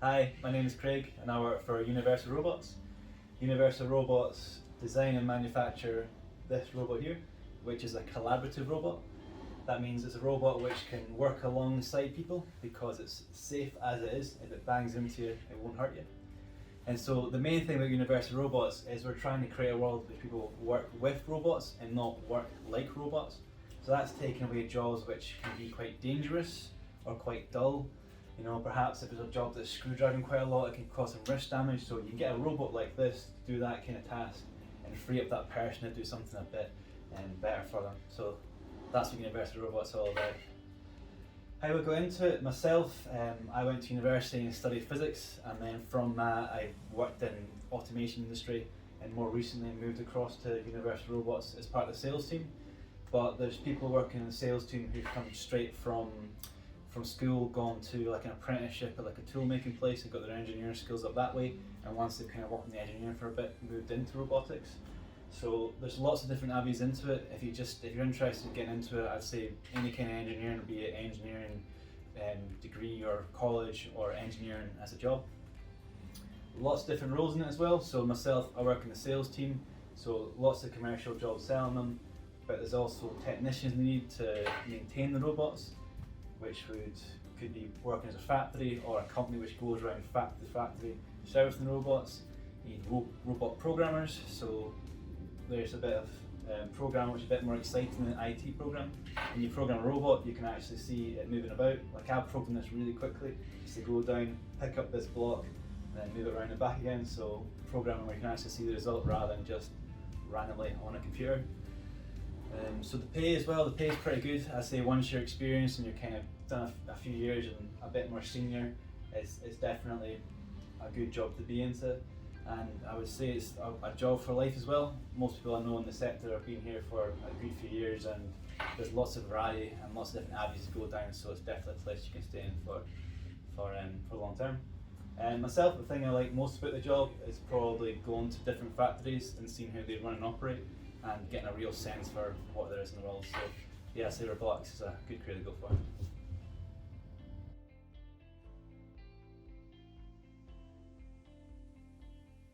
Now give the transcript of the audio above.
Hi, my name is Craig and I work for Universal Robots. Universal Robots design and manufacture this robot here, which is a collaborative robot. That means it's a robot which can work alongside people because it's safe as it is. If it bangs into you, it won't hurt you. And so the main thing about Universal Robots is we're trying to create a world where people work with robots and not work like robots. So that's taking away jobs which can be quite dangerous or quite dull. You know, perhaps if it's a job that's screwdriving quite a lot, it can cause some wrist damage. So you can get a robot like this to do that kind of task and free up that person to do something a bit better for them. So that's what Universal Robots is all about. How I got into it myself, I went to university and studied physics, and then from that I worked in automation industry, and more recently moved across to Universal Robots as part of the sales team. But there's people working in the sales team who've come straight from school, gone to like an apprenticeship at like a tool making place and got their engineering skills up that way, and once they've kind of worked in the engineering for a bit, moved into robotics. So there's lots of different avenues into it. If you're interested in getting into it, I'd say any kind of engineering, be it engineering degree or college or engineering as a job. Lots of different roles in it as well. So myself, I work in the sales team, so lots of commercial jobs selling them, but there's also technicians needed to maintain the robots, which could be working as a factory or a company which goes around factory to factory servicing the robots. You need robot programmers, so there's a bit of programming which is a bit more exciting than an IT program. When you program a robot, you can actually see it moving about. Like I've programmed this really quickly, just to go down, pick up this block, and then move it around and back again. So programming where you can actually see the result rather than just randomly on a computer. So the pay as well, the pay is pretty good. I say once you're experienced and you're kind of done a few years and a bit more senior, it's definitely a good job to be into. And I would say it's a job for life as well. Most people I know in the sector have been here for a good few years, and there's lots of variety and lots of different avenues to go down, so it's definitely a place you can stay in for long term. And myself, the thing I like most about the job is probably going to different factories and seeing how they run and operate, and getting a real sense for what there is in the world. So yeah, I say robotics is a good career to go for.